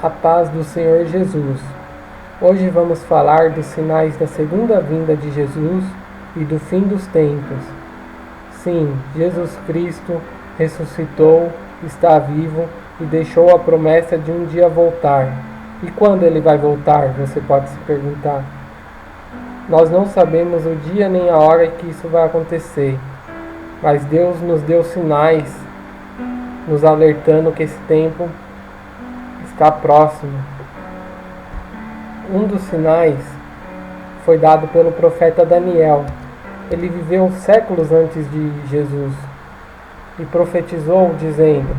A paz do Senhor Jesus. Hoje vamos falar dos sinais da segunda vinda de Jesus e do fim dos tempos. Sim, Jesus Cristo ressuscitou, está vivo e deixou a promessa de um dia voltar. E quando ele vai voltar, você pode se perguntar. Nós não sabemos o dia nem a hora que isso vai acontecer, mas Deus nos deu sinais, nos alertando que esse tempo está próximo. Um dos sinais foi dado pelo profeta Daniel. Ele viveu séculos antes de Jesus e profetizou dizendo: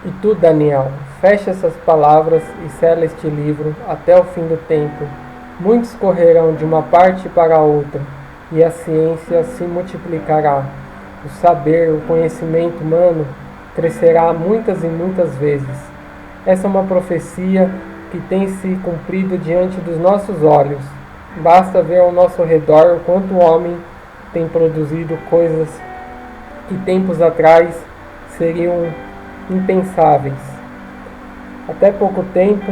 "E tu, Daniel, fecha essas palavras e sela este livro até o fim do tempo. Muitos correrão de uma parte para a outra, e a ciência se multiplicará. O saber, o conhecimento humano crescerá muitas e muitas vezes." Essa é uma profecia que tem se cumprido diante dos nossos olhos. Basta ver ao nosso redor o quanto o homem tem produzido coisas que tempos atrás seriam impensáveis. Até pouco tempo,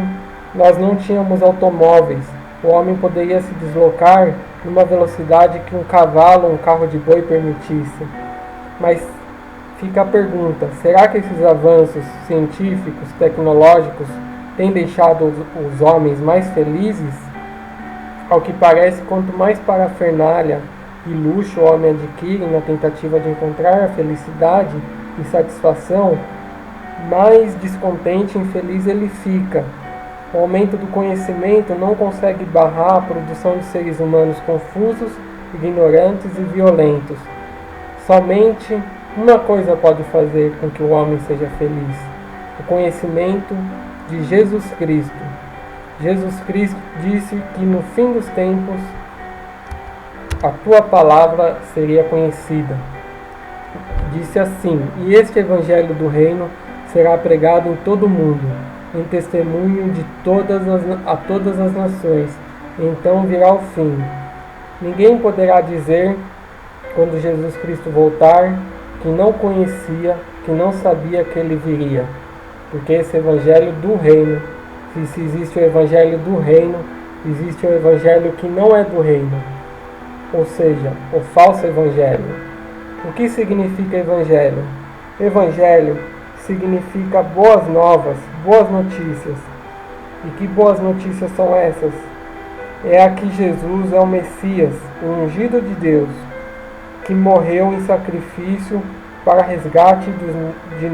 nós não tínhamos automóveis. O homem poderia se deslocar numa velocidade que um cavalo ou um carro de boi permitisse. Mas fica a pergunta: será que esses avanços científicos, tecnológicos, têm deixado os homens mais felizes? Ao que parece, quanto mais parafernália e luxo o homem adquire na tentativa de encontrar a felicidade e satisfação, mais descontente e infeliz ele fica. O aumento do conhecimento não consegue barrar a produção de seres humanos confusos, ignorantes e violentos. Somente uma coisa pode fazer com que o homem seja feliz: o conhecimento de Jesus Cristo. Jesus Cristo disse que no fim dos tempos a tua palavra seria conhecida. Disse assim: "E este evangelho do reino será pregado em todo o mundo, em testemunho de a todas as nações. Então virá o fim." Ninguém poderá dizer, quando Jesus Cristo voltar, que não conhecia, que não sabia que ele viria. Porque esse evangelho do reino, se existe o evangelho do reino, existe o evangelho que não é do reino. Ou seja, o falso evangelho. O que significa evangelho? Evangelho significa boas novas, boas notícias. E que boas notícias são essas? É a que Jesus é o Messias, o ungido de Deus, que morreu em sacrifício para resgate de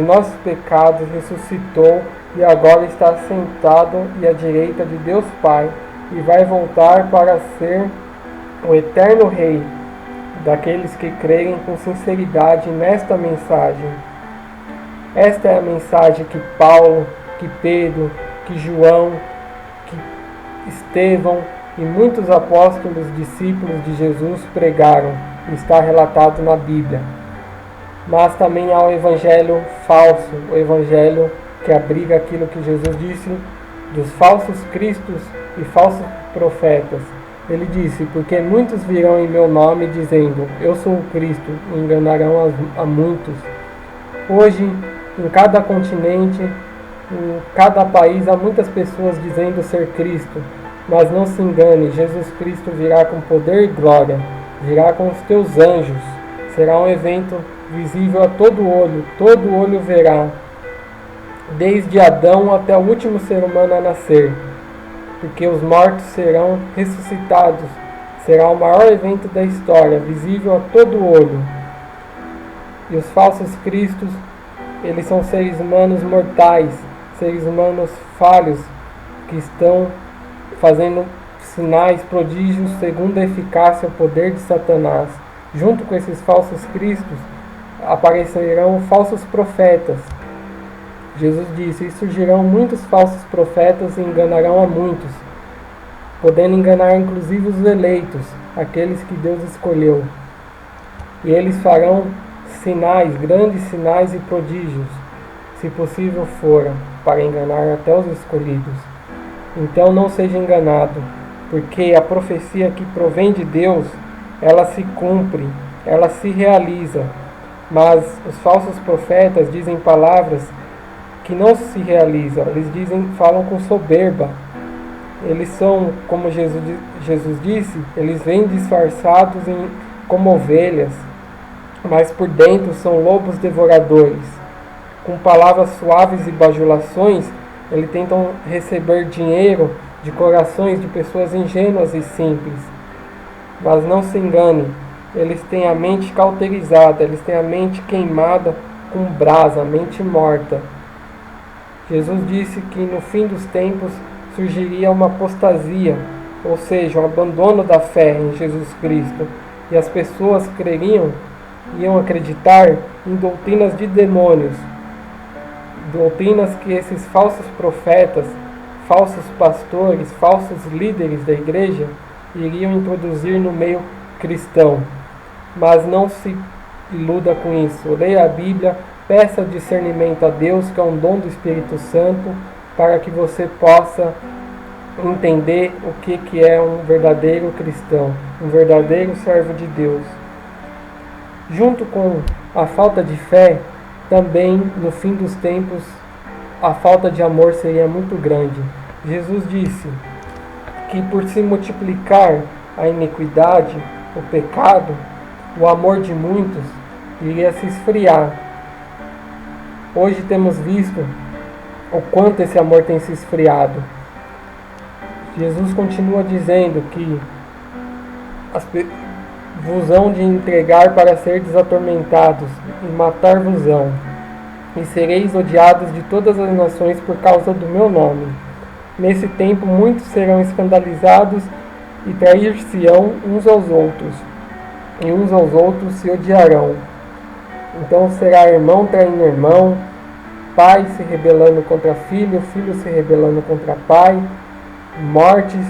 nossos pecados, ressuscitou e agora está sentado à direita de Deus Pai e vai voltar para ser o eterno Rei daqueles que crerem com sinceridade nesta mensagem. Esta é a mensagem que Paulo, que Pedro, que João, que Estevão e muitos apóstolos, discípulos de Jesus pregaram, está relatado na Bíblia. Mas também há o evangelho falso, o evangelho que abriga aquilo que Jesus disse dos falsos cristos e falsos profetas. Ele disse: "Porque muitos virão em meu nome dizendo, eu sou o Cristo, e enganarão a muitos." Hoje, em cada continente, em cada país, há muitas pessoas dizendo ser Cristo. Mas não se engane, Jesus Cristo virá com poder e glória, virá com os teus anjos. Será um evento visível a todo olho verá, desde Adão até o último ser humano a nascer, porque os mortos serão ressuscitados. Será o maior evento da história, visível a todo olho. E os falsos cristos, eles são seres humanos mortais, seres humanos falhos, que estão fazendo sinais, prodígios, segundo a eficácia e o poder de Satanás. Junto com esses falsos cristos, aparecerão falsos profetas. Jesus disse: "E surgirão muitos falsos profetas e enganarão a muitos, podendo enganar inclusive os eleitos, aqueles que Deus escolheu. E eles farão sinais, grandes sinais e prodígios, se possível for, para enganar até os escolhidos. Então não seja enganado, porque a profecia que provém de Deus, ela se cumpre, ela se realiza. Mas os falsos profetas dizem palavras que não se realizam. Eles falam com soberba. Eles são, como Jesus disse, eles vêm disfarçados como ovelhas, mas por dentro são lobos devoradores. Com palavras suaves e bajulações, eles tentam receber dinheiro de corações de pessoas ingênuas e simples. Mas não se engane, eles têm a mente cauterizada, eles têm a mente queimada com brasa, a mente morta. Jesus disse que no fim dos tempos surgiria uma apostasia, ou seja, um abandono da fé em Jesus Cristo, e as pessoas iam acreditar em doutrinas de demônios, doutrinas que esses falsos profetas, falsos pastores, falsos líderes da igreja iriam introduzir no meio cristão. Mas não se iluda com isso. Leia a Bíblia, peça discernimento a Deus, que é um dom do Espírito Santo, para que você possa entender o que é um verdadeiro cristão, um verdadeiro servo de Deus. Junto com a falta de fé, também no fim dos tempos, a falta de amor seria muito grande. Jesus disse que por se multiplicar a iniquidade, o pecado, o amor de muitos iria se esfriar. Hoje temos visto o quanto esse amor tem se esfriado. Jesus continua dizendo que vos hão de entregar para serdes atormentados, e matar-vos-ão, e sereis odiados de todas as nações por causa do meu nome. Nesse tempo muitos serão escandalizados e trair-se-ão uns aos outros, e uns aos outros se odiarão. Então será irmão traindo irmão, pai se rebelando contra filho, filho se rebelando contra pai, mortes.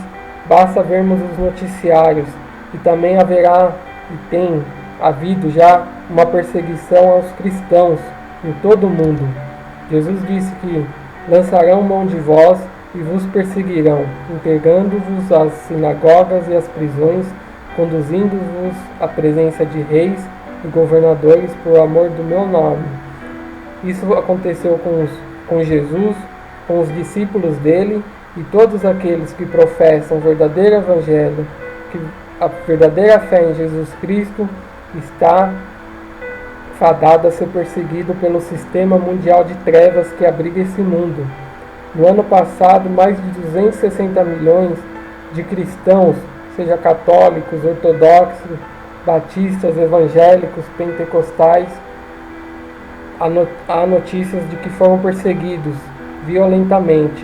Basta vermos os noticiários, e também haverá e tem havido já uma perseguição aos cristãos em todo o mundo. Jesus disse que lançarão mão de vós e vos perseguirão, entregando-vos às sinagogas e às prisões, conduzindo-vos à presença de reis e governadores por amor do meu nome. Isso aconteceu com Jesus, com os discípulos dele, e todos aqueles que professam o verdadeiro evangelho, que a verdadeira fé em Jesus Cristo, está fadado a ser perseguido pelo sistema mundial de trevas que abriga esse mundo. No ano passado, mais de 260 milhões de cristãos, seja católicos, ortodoxos, batistas, evangélicos, pentecostais, há notícias de que foram perseguidos violentamente.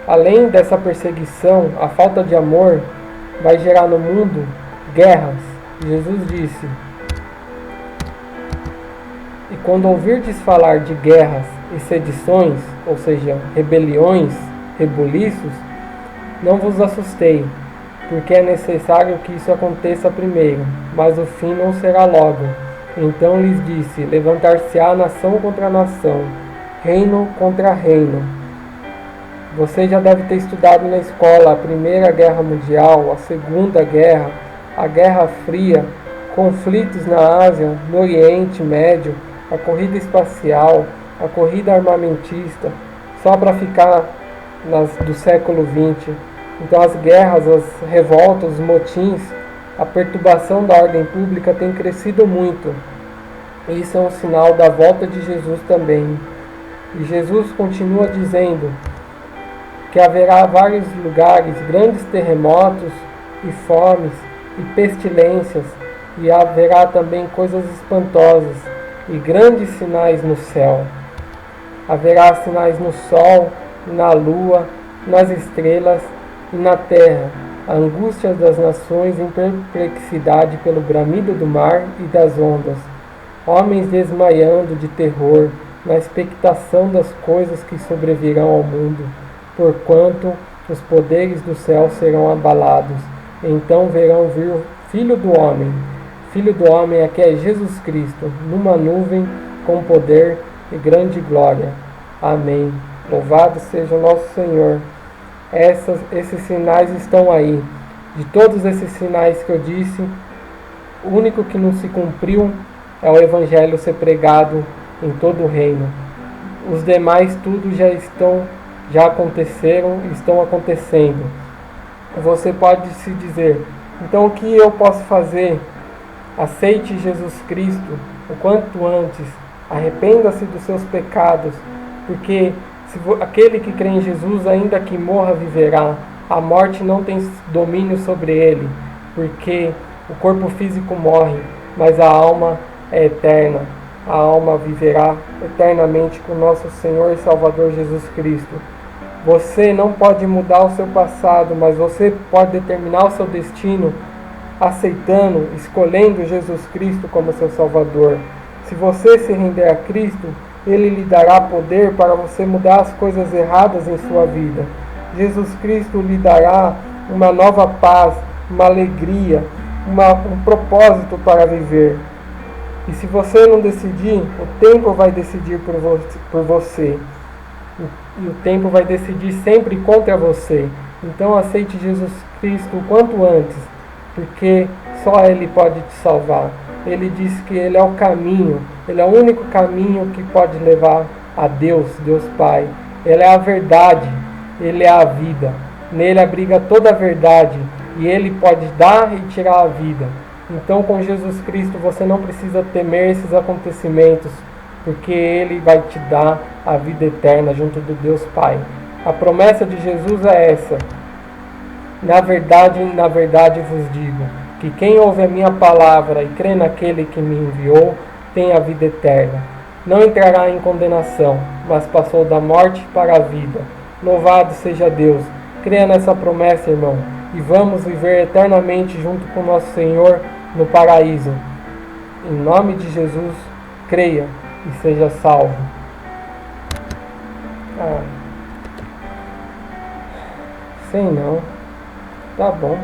Além dessa perseguição, a falta de amor vai gerar no mundo guerras. Jesus disse: e quando ouvirdes falar de guerras e sedições, ou seja, rebeliões, rebuliços, não vos assustei, porque é necessário que isso aconteça primeiro, mas o fim não será logo. Então lhes disse: levantar-se-á nação contra nação, reino contra reino. Você já deve ter estudado na escola a Primeira Guerra Mundial, a Segunda Guerra, a Guerra Fria, conflitos na Ásia, no Oriente Médio, a corrida espacial, a corrida armamentista, só para ficar do século XX. Então as guerras, as revoltas, os motins, a perturbação da ordem pública tem crescido muito. Isso é um sinal da volta de Jesus também. E Jesus continua dizendo que haverá vários lugares, grandes terremotos e fomes e pestilências, e haverá também coisas espantosas e grandes sinais no céu. Haverá sinais no sol, na lua, nas estrelas e na terra, a angústia das nações em perplexidade pelo bramido do mar e das ondas, homens desmaiando de terror na expectação das coisas que sobrevirão ao mundo, porquanto os poderes do céu serão abalados. Então verão vir o Filho do Homem. Filho do Homem aqui é Jesus Cristo, numa nuvem com poder e grande glória. Amém. Louvado seja o nosso Senhor. Esses sinais estão aí. De todos esses sinais que eu disse, o único que não se cumpriu é o Evangelho ser pregado em todo o reino. Os demais tudo já aconteceram e estão acontecendo. Você pode se dizer: então o que eu posso fazer? Aceite Jesus Cristo o quanto antes. Arrependa-se dos seus pecados, porque aquele que crê em Jesus, ainda que morra, viverá. A morte não tem domínio sobre ele, porque o corpo físico morre, mas a alma é eterna. A alma viverá eternamente com nosso Senhor e Salvador Jesus Cristo. Você não pode mudar o seu passado, mas você pode determinar o seu destino aceitando, escolhendo Jesus Cristo como seu Salvador. Se você se render a Cristo, Ele lhe dará poder para você mudar as coisas erradas em sua vida. Jesus Cristo lhe dará uma nova paz, uma alegria, um propósito para viver. E se você não decidir, o tempo vai decidir por você. E o tempo vai decidir sempre contra você. Então aceite Jesus Cristo o quanto antes, porque só Ele pode te salvar. Ele diz que Ele é o caminho, Ele é o único caminho que pode levar a Deus, Deus Pai. Ele é a verdade, Ele é a vida. Nele abriga toda a verdade e Ele pode dar e tirar a vida. Então, com Jesus Cristo, você não precisa temer esses acontecimentos, porque Ele vai te dar a vida eterna junto do Deus Pai. A promessa de Jesus é essa: na verdade vos digo, que quem ouve a minha palavra e crê naquele que me enviou, tem a vida eterna. Não entrará em condenação, mas passou da morte para a vida. Louvado seja Deus! Creia nessa promessa, irmão, e vamos viver eternamente junto com nosso Senhor no paraíso. Em nome de Jesus, creia e seja salvo. Sei não. Tá bom.